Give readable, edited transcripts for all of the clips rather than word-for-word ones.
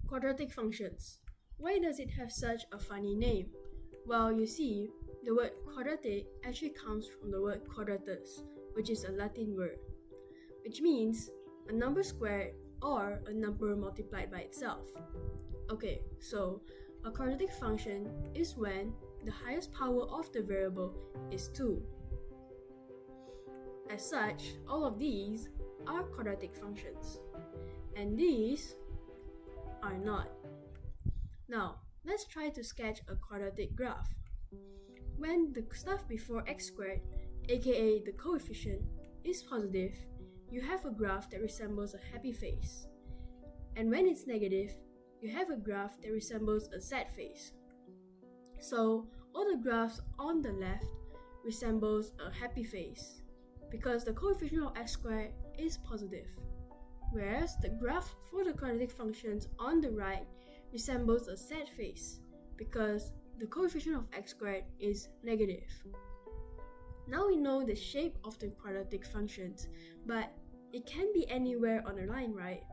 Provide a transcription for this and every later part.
Quadratic functions. Why does it have such a funny name? Well, you see, the word quadratic actually comes from the word quadratus, which is a Latin word, which means a number squared or a number multiplied by itself. Okay, so a quadratic function is when the highest power of the variable is 2. As such, all of these are quadratic functions, and these are not. Now, let's try to sketch a quadratic graph. When the stuff before x squared, aka the coefficient, is positive, you have a graph that resembles a happy face. And when it's negative, you have a graph that resembles a sad face. So, all the graphs on the left resembles a happy face because the coefficient of x squared is positive, whereas the graph for the quadratic functions on the right resembles a sad face because the coefficient of x squared is negative. Now we know the shape of the quadratic functions, but it can be anywhere on a line, right?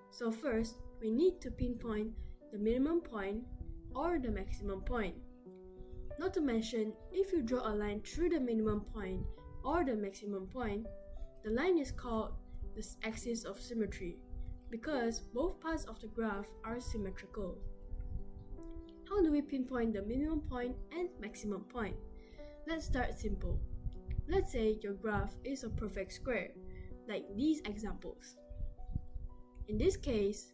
So first, we need to pinpoint the minimum point or the maximum point. Not to mention, if you draw a line through the minimum point or the maximum point, the line is called the axis of symmetry because both parts of the graph are symmetrical. How do we pinpoint the minimum point and maximum point? Let's start simple. Let's say your graph is a perfect square, like these examples. In this case,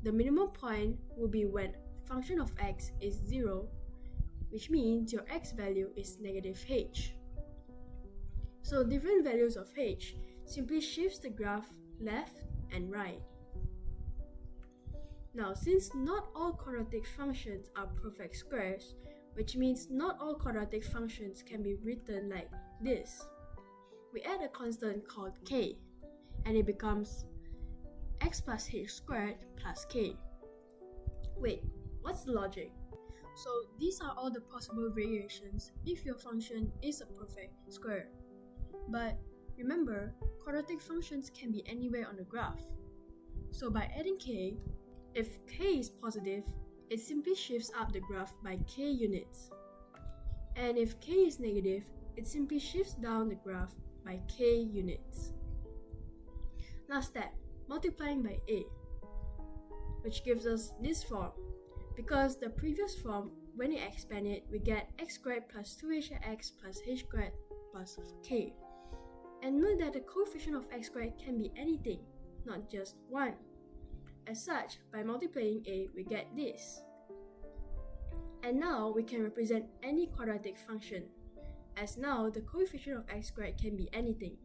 the minimum point will be when function of x is 0, which means your x value is negative h. So different values of h simply shifts the graph left and right. Now, since not all quadratic functions are perfect squares, which means not all quadratic functions can be written like this, we add a constant called k, and it becomes x plus h squared plus k. Wait, what's the logic? So these are all the possible variations if your function is a perfect square. But remember, quadratic functions can be anywhere on the graph. So by adding k, if k is positive, it simply shifts up the graph by k units. And if k is negative, it simply shifts down the graph by k units. Last step, multiplying by a, which gives us this form. Because the previous form, when you expand it, we get x squared plus 2hx plus h squared plus k. And note that the coefficient of x squared can be anything, not just 1. As such, by multiplying a, we get this. And now we can represent any quadratic function, as now the coefficient of x squared can be anything.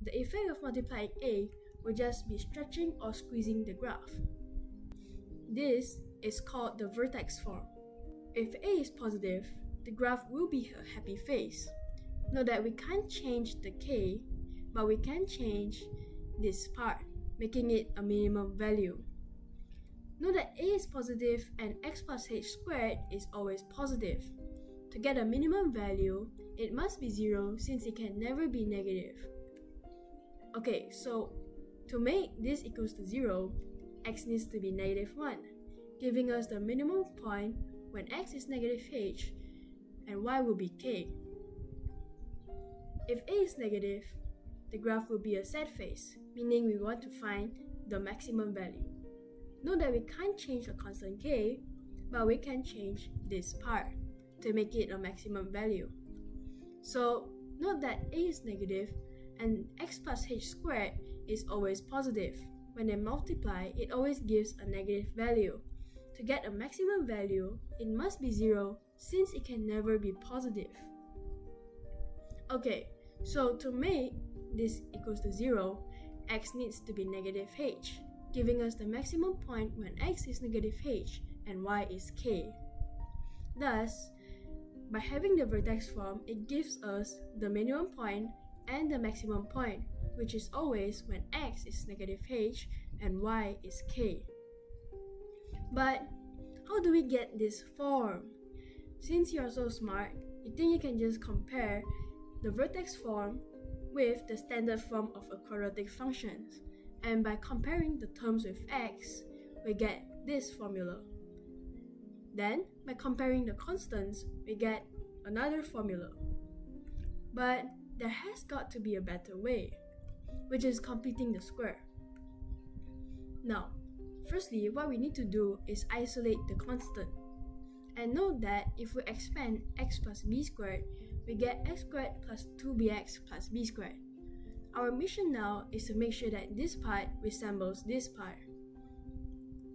The effect of multiplying a will just be stretching or squeezing the graph. This is called the vertex form. If a is positive, the graph will be a happy face. Note that we can't change the k, but we can change this part, making it a minimum value. Note that a is positive and x plus h squared is always positive. To get a minimum value, it must be 0 since it can never be negative. Okay, so to make this equals to 0, x needs to be negative 1, giving us the minimum point when x is negative h and y will be k. If a is negative, the graph will be a sad face, meaning we want to find the maximum value. Note that we can't change the constant k, but we can change this part to make it a maximum value. So note that a is negative and x plus h squared is always positive. When they multiply, it always gives a negative value. To get a maximum value, it must be 0 since it can never be positive. Okay, so to make this equals to 0, x needs to be negative h, giving us the maximum point when x is negative h and y is k. Thus, by having the vertex form, it gives us the minimum point and the maximum point, which is always when x is negative h and y is k. But how do we get this form? Since you are so smart, you think you can just compare the vertex form with the standard form of a quadratic function, and by comparing the terms with x, we get this formula. Then, by comparing the constants, we get another formula. But there has got to be a better way, which is completing the square. Now, firstly, what we need to do is isolate the constant. And note that if we expand x plus b squared, we get x squared plus 2bx plus b squared. Our mission now is to make sure that this part resembles this part.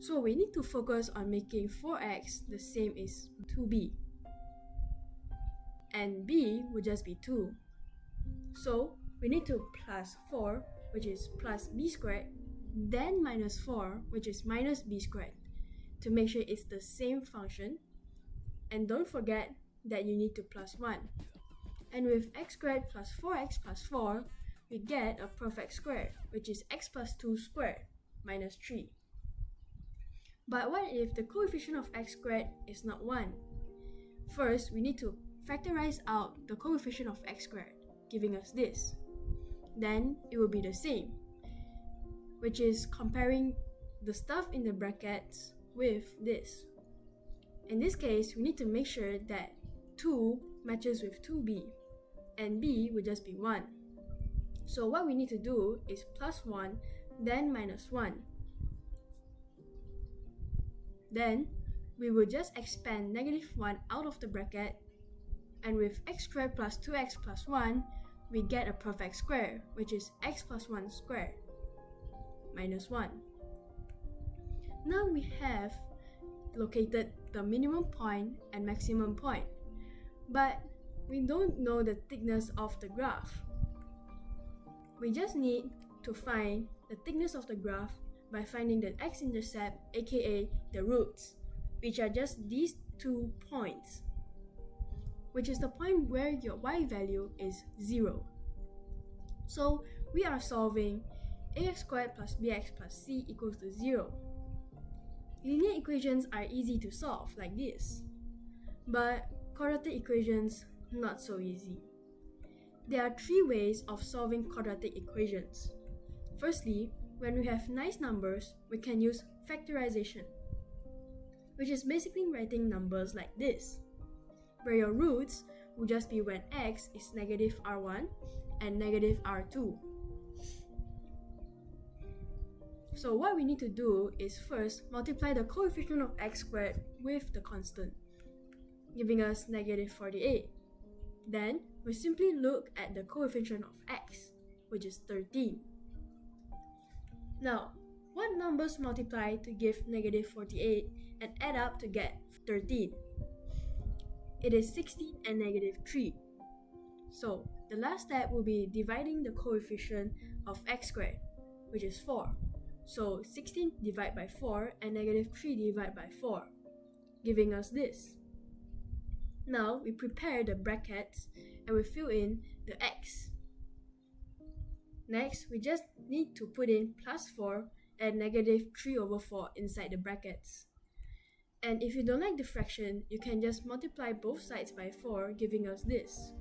So we need to focus on making 4x the same as 2b. And b would just be 2. So we need to plus 4, which is plus b squared, then minus 4, which is minus b squared, to make sure it's the same function. And don't forget that you need to plus 1. And with x squared plus 4x plus 4, we get a perfect square, which is x plus 2 squared minus 3. But what if the coefficient of x squared is not 1? First, we need to factorize out the coefficient of x squared, giving us this. Then it will be the same, which is comparing the stuff in the brackets with this. In this case, we need to make sure that 2 matches with 2b, and b would just be 1. So what we need to do is plus 1, then minus 1. Then, we will just expand negative 1 out of the bracket, and with x squared plus 2x plus 1, we get a perfect square, which is x plus 1 squared minus 1. Now we have located the minimum point and maximum point, but we don't know the thickness of the graph. We just need to find the thickness of the graph by finding the x-intercept, aka the roots, which are just these 2 points, which is the point where your y value is 0. So we are solving ax squared plus bx plus c equals to 0. Linear equations are easy to solve like this, but quadratic equations not so easy. There are 3 ways of solving quadratic equations. Firstly, when we have nice numbers, we can use factorization, which is basically writing numbers like this, where your roots will just be when x is negative r1 and negative r2. So what we need to do is first multiply the coefficient of x squared with the constant, giving us negative 48. Then we simply look at the coefficient of x, which is 13. Now, what numbers multiply to give negative 48 and add up to get 13? It is 16 and negative 3. So the last step will be dividing the coefficient of x squared, which is 4. So 16 divided by 4 and negative 3 divided by 4, giving us this. Now we prepare the brackets and we fill in the x. Next, we just need to put in plus 4 and negative 3 over 4 inside the brackets. And if you don't like the fraction, you can just multiply both sides by 4, giving us this.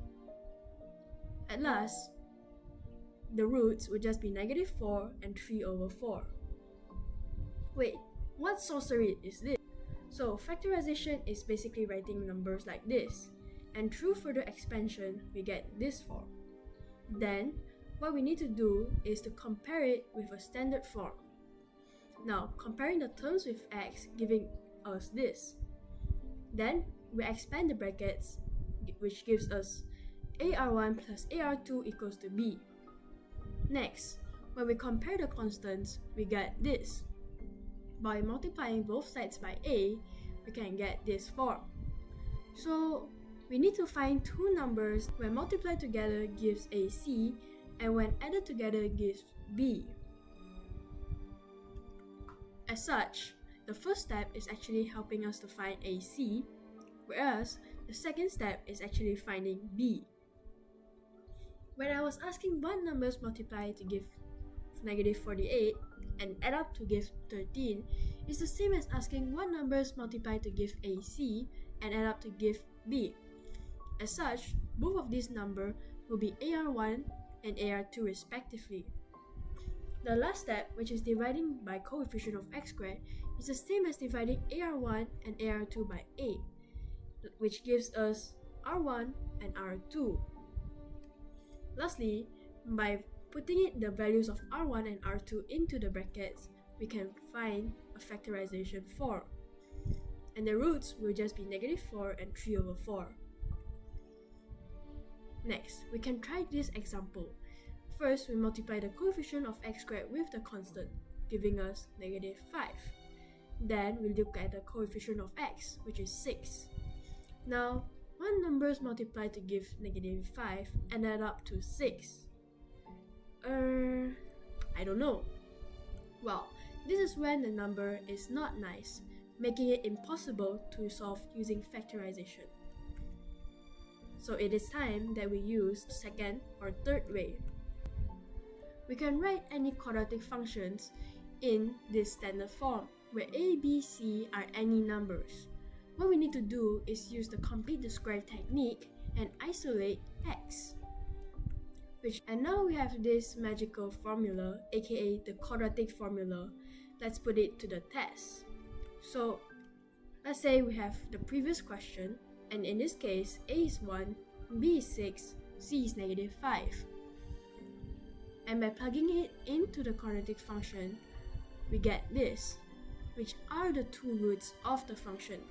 At last, the roots would just be negative 4 and 3 over 4. Wait, what sorcery is this? So factorization is basically writing numbers like this, and through further expansion, we get this form. Then, what we need to do is to compare it with a standard form. Now, comparing the terms with x, giving us this. Then, we expand the brackets, which gives us ar1 plus ar2 equals to b. Next, when we compare the constants, we get this. By multiplying both sides by a, we can get this form. So, we need to find 2 numbers when multiplied together gives ac, and when added together gives b. As such, the first step is actually helping us to find ac, whereas the second step is actually finding b. When I was asking what numbers multiply to give negative 48 and add up to give 13, it's the same as asking what numbers multiply to give ac and add up to give b. As such, both of these numbers will be ar1 and ar2 respectively. The last step, which is dividing by coefficient of x squared, is the same as dividing AR1 and AR2 by A, which gives us R1 and R2. Lastly, by putting the values of R1 and R2 into the brackets, we can find a factorization form. And the roots will just be -4 and 3/4. Next, we can try this example. First, we multiply the coefficient of x squared with the constant, giving us -5. Then, we look at the coefficient of x, which is 6. Now, when numbers multiply to give -5 and add up to 6? I don't know. Well, this is when the number is not nice, making it impossible to solve using factorization. So it is time that we use second or third way. We can write any quadratic functions in this standard form, where a, b, c are any numbers. What we need to do is use the complete the square technique and isolate x. And now we have this magical formula, aka the quadratic formula. Let's put it to the test. So let's say we have the previous question, and in this case, a is 1, b is 6, c is -5. And by plugging it into the quadratic function, we get this, which are the two roots of the function.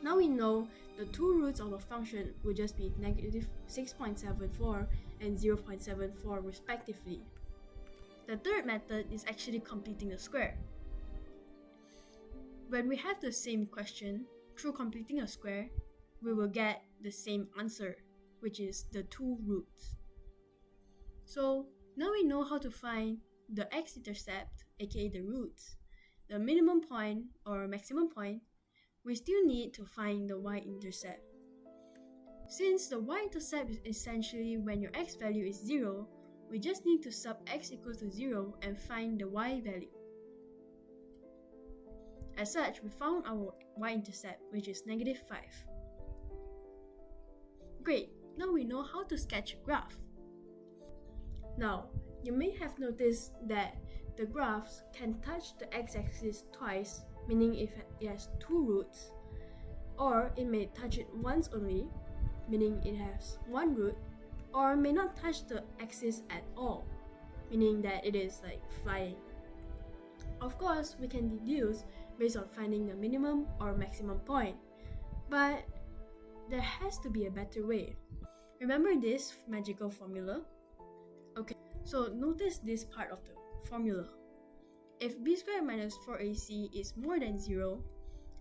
Now we know the two roots of a function will just be -6.74 and 0.74 respectively. The third method is actually completing the square. When we have the same question, through completing a square, we will get the same answer, which is the two roots. So now we know how to find the x-intercept, aka the roots, the minimum point or maximum point. We still need to find the y-intercept. Since the y-intercept is essentially when your x value is 0, we just need to sub x equals to 0 and find the y value. As such, we found our y-intercept, which is -5. Great, now we know how to sketch a graph. Now, you may have noticed that the graphs can touch the x-axis twice, meaning if it has two roots, or it may touch it once only, meaning it has one root, or may not touch the axis at all, meaning that it is like flying. Of course, we can deduce based on finding the minimum or maximum point, but there has to be a better way. Remember this magical formula? Okay, so notice this part of the formula. If b squared minus 4ac is more than 0,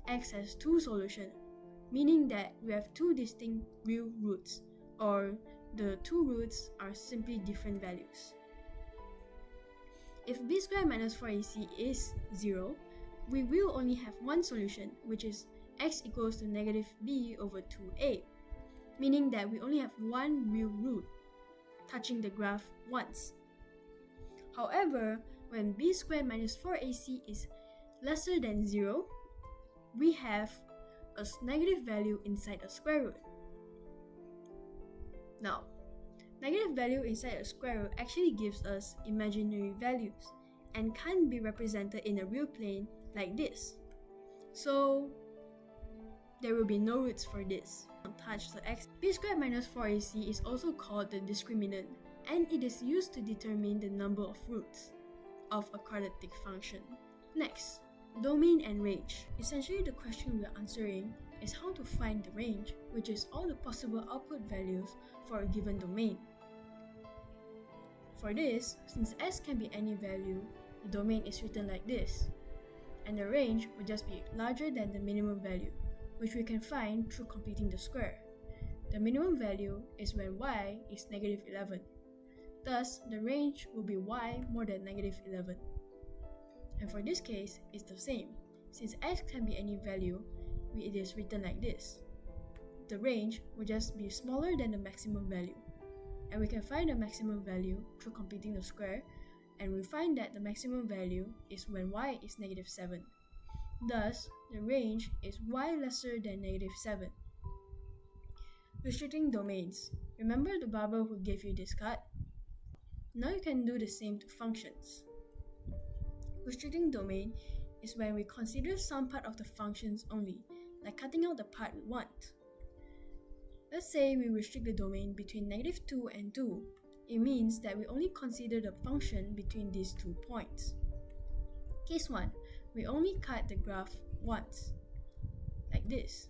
x has two solutions, meaning that we have two distinct real roots, or the two roots are simply different values. If b squared minus 4ac is 0, we will only have one solution, which is x equals to -b/2a, meaning that we only have one real root, touching the graph once. However, when b squared minus 4ac is lesser than 0, we have a negative value inside a square root. Now, negative value inside a square root actually gives us imaginary values and can't be represented in a real plane like this. So, there will be no roots for this. Touch the x. b squared minus 4ac is also called the discriminant, and it is used to determine the number of roots of a quadratic function. Next, domain and range. Essentially, the question we are answering is how to find the range, which is all the possible output values for a given domain. For this, since s can be any value, the domain is written like this, and the range will just be larger than the minimum value, which we can find through completing the square. The minimum value is when y is -11. Thus, the range will be y more than -11. And for this case, it's the same. Since s can be any value, it is written like this. The range will just be smaller than the maximum value. And we can find the maximum value through completing the square, and we find that the maximum value is when y is -7. Thus, the range is y lesser than -7. Restricting domains. Remember the barber who gave you this card? Now you can do the same to functions. Restricting domain is when we consider some part of the functions only, like cutting out the part we want. Let's say we restrict the domain between -2 and 2. It means that we only consider the function between these 2 points. Case 1, we only cut the graph once, like this.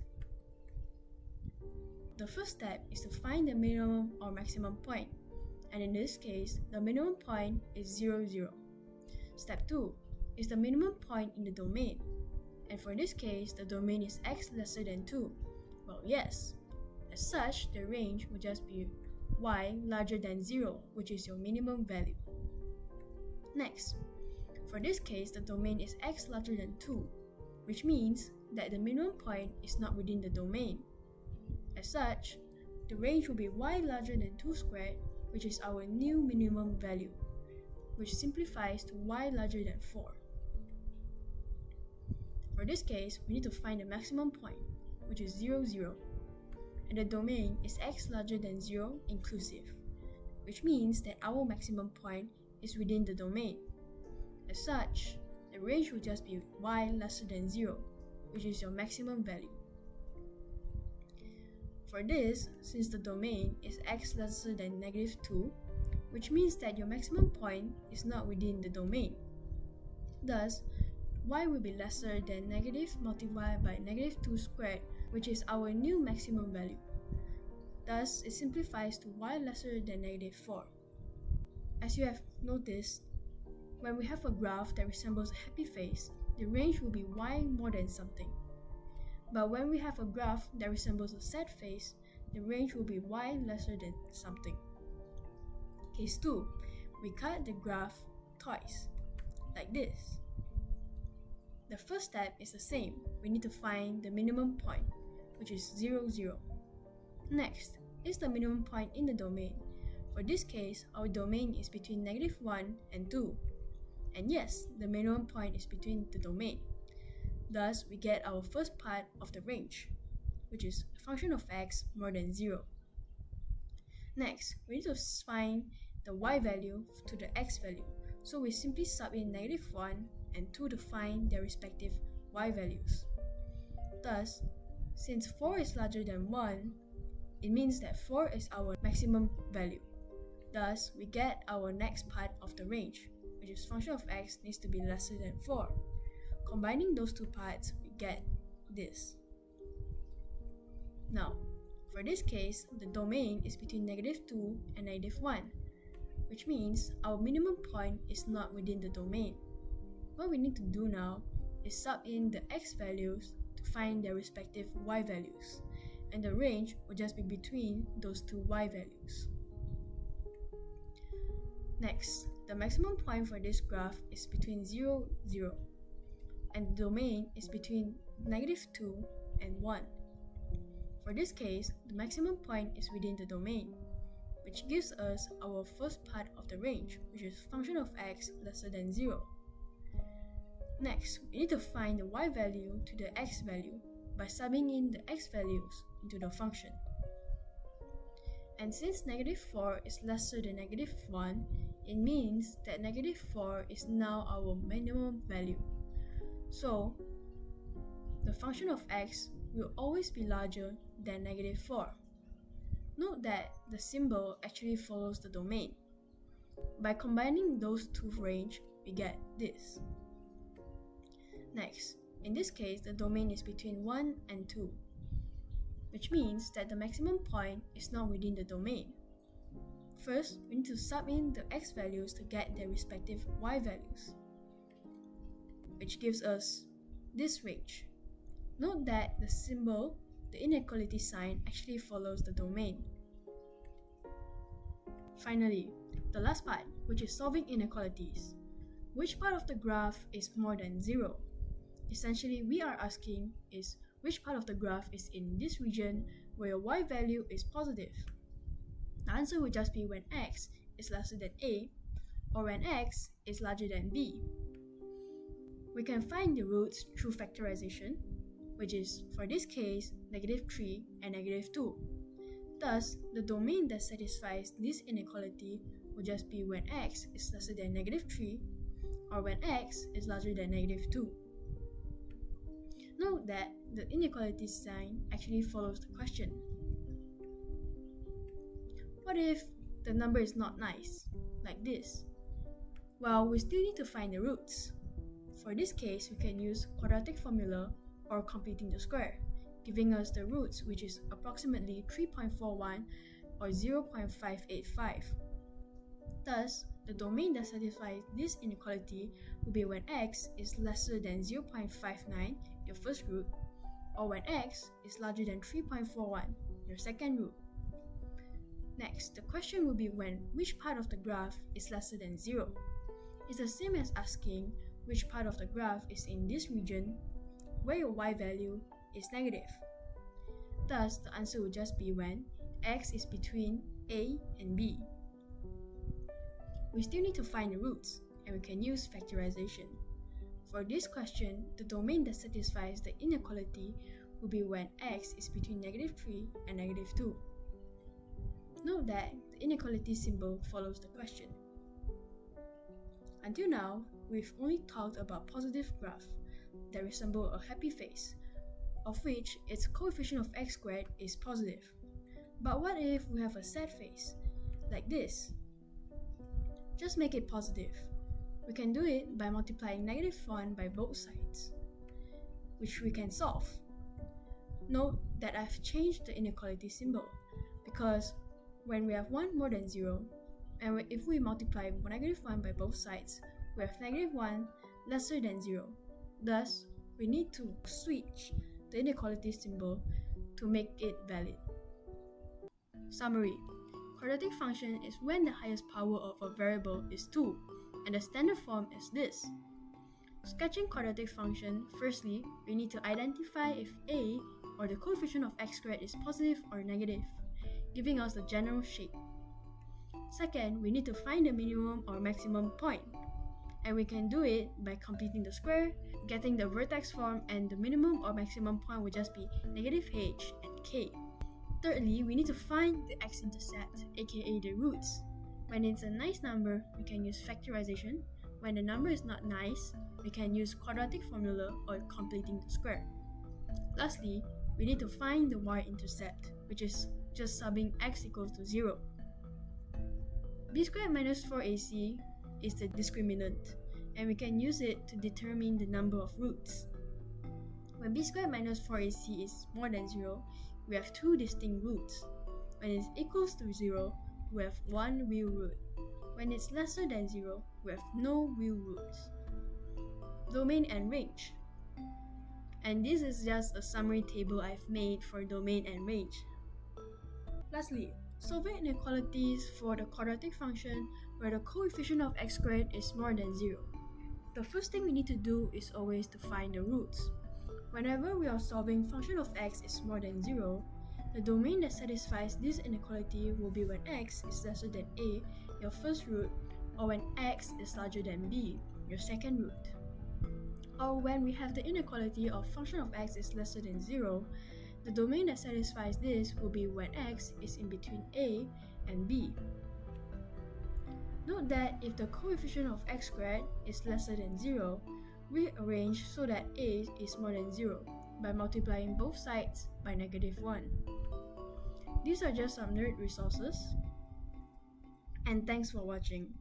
The first step is to find the minimum or maximum point, and in this case, the minimum point is 0, 0. Step 2 is the minimum point in the domain, and for this case, the domain is x lesser than 2. Well, yes. As such, the range will just be y larger than 0, which is your minimum value. Next, for this case, the domain is x larger than 2, which means that the minimum point is not within the domain. As such, the range will be y larger than 2 squared, which is our new minimum value, which simplifies to y larger than 4. For this case, we need to find the maximum point, which is 0, 0, and the domain is x larger than 0 inclusive, which means that our maximum point is within the domain. As such, the range will just be y lesser than 0, which is your maximum value. For this, since the domain is x lesser than -2, which means that your maximum point is not within the domain. Thus, y will be lesser than negative multiplied by -2 squared, which is our new maximum value. Thus, it simplifies to y lesser than -4. As you have noticed, when we have a graph that resembles a happy face, the range will be y more than something. But when we have a graph that resembles a sad face, the range will be y lesser than something. Case 2, we cut the graph twice, like this. The first step is the same. We need to find the minimum point, which is 0, 0. Next is the minimum point in the domain. For this case, our domain is between -1 and 2. And yes, the minimum point is between the domain. Thus, we get our first part of the range, which is a function of x more than 0. Next, we need to find the y value to the x value. So we simply sub in -1 and 2 to find their respective y values. Thus, since 4 is larger than 1, it means that 4 is our maximum value. Thus, we get our next part of the range, which is function of x needs to be lesser than 4. Combining those two parts, we get this. Now, for this case, the domain is between -2 and -1, which means our minimum point is not within the domain. What we need to do now is sub in the x values to find their respective y values, and the range will just be between those two y values. Next, the maximum point for this graph is between 0, 0, and the domain is between -2 and 1. For this case, the maximum point is within the domain, which gives us our first part of the range, which is function of x lesser than 0. Next, we need to find the y value to the x value by subbing in the x values into the function. And since -4 is lesser than -1, it means that -4 is now our minimum value. So, the function of x will always be larger than -4. Note that the symbol actually follows the domain. By combining those two range, we get this. Next, in this case, the domain is between 1 and 2, which means that the maximum point is not within the domain. First, we need to sub in the x values to get their respective y values, which gives us this range. Note that the symbol, the inequality sign, actually follows the domain. Finally, the last part, which is solving inequalities. Which part of the graph is more than 0? Essentially, we are asking is which part of the graph is in this region where your y value is positive. The answer would just be when x is lesser than a, or when x is larger than b. We can find the roots through factorization, which is, for this case, -3 and -2. Thus, the domain that satisfies this inequality will just be when x is lesser than -3 or when x is larger than -2. Note that the inequality sign actually follows the question. What if the number is not nice, like this? Well, we still need to find the roots. For this case, we can use quadratic formula or completing the square, giving us the roots, which is approximately 3.41 or 0.585. Thus, the domain that satisfies this inequality will be when x is lesser than 0.59, your first root, or when x is larger than 3.41, your second root. Next, the question will be when which part of the graph is lesser than 0. It's the same as asking which part of the graph is in this region where your y value is negative. Thus, the answer will just be when x is between a and b. We still need to find the roots, and we can use factorization. For this question, the domain that satisfies the inequality will be when x is between -3 and -2. Note that the inequality symbol follows the question. Until now, we've only talked about positive graphs that resemble a happy face, of which its coefficient of x squared is positive. But what if we have a sad face, like this? Just make it positive. We can do it by multiplying -1 by both sides, which we can solve. Note that I've changed the inequality symbol, because when we have 1 more than 0, and if we multiply -1 by both sides, we have -1 lesser than 0. Thus, we need to switch the inequality symbol to make it valid. Summary: quadratic function is when the highest power of a variable is 2, and the standard form is this. Sketching quadratic function, firstly, we need to identify if a, or the coefficient of x squared, is positive or negative, giving us the general shape. Second, we need to find the minimum or maximum point, and we can do it by completing the square, getting the vertex form, and the minimum or maximum point will just be -h and k. Thirdly, we need to find the x-intercept, aka the roots. When it's a nice number, we can use factorization. When the number is not nice, we can use quadratic formula or completing the square. Lastly, we need to find the y-intercept, which is just subbing x equals to 0. b squared minus 4ac is the discriminant, and we can use it to determine the number of roots. When b squared minus 4ac is more than 0, we have two distinct roots. When it's equals to 0, we have one real root. When it's lesser than 0, we have no real roots. Domain and range. And this is just a summary table I've made for domain and range. Lastly, solving inequalities for the quadratic function where the coefficient of x squared is more than 0. The first thing we need to do is always to find the roots. Whenever we are solving function of x is more than 0, the domain that satisfies this inequality will be when x is lesser than a, your first root, or when x is larger than b, your second root. Or when we have the inequality of function of x is lesser than 0, the domain that satisfies this will be when x is in between a and b. Note that if the coefficient of x squared is lesser than 0, rearrange so that a is more than 0 by multiplying both sides by -1. These are just some nerd resources, and thanks for watching.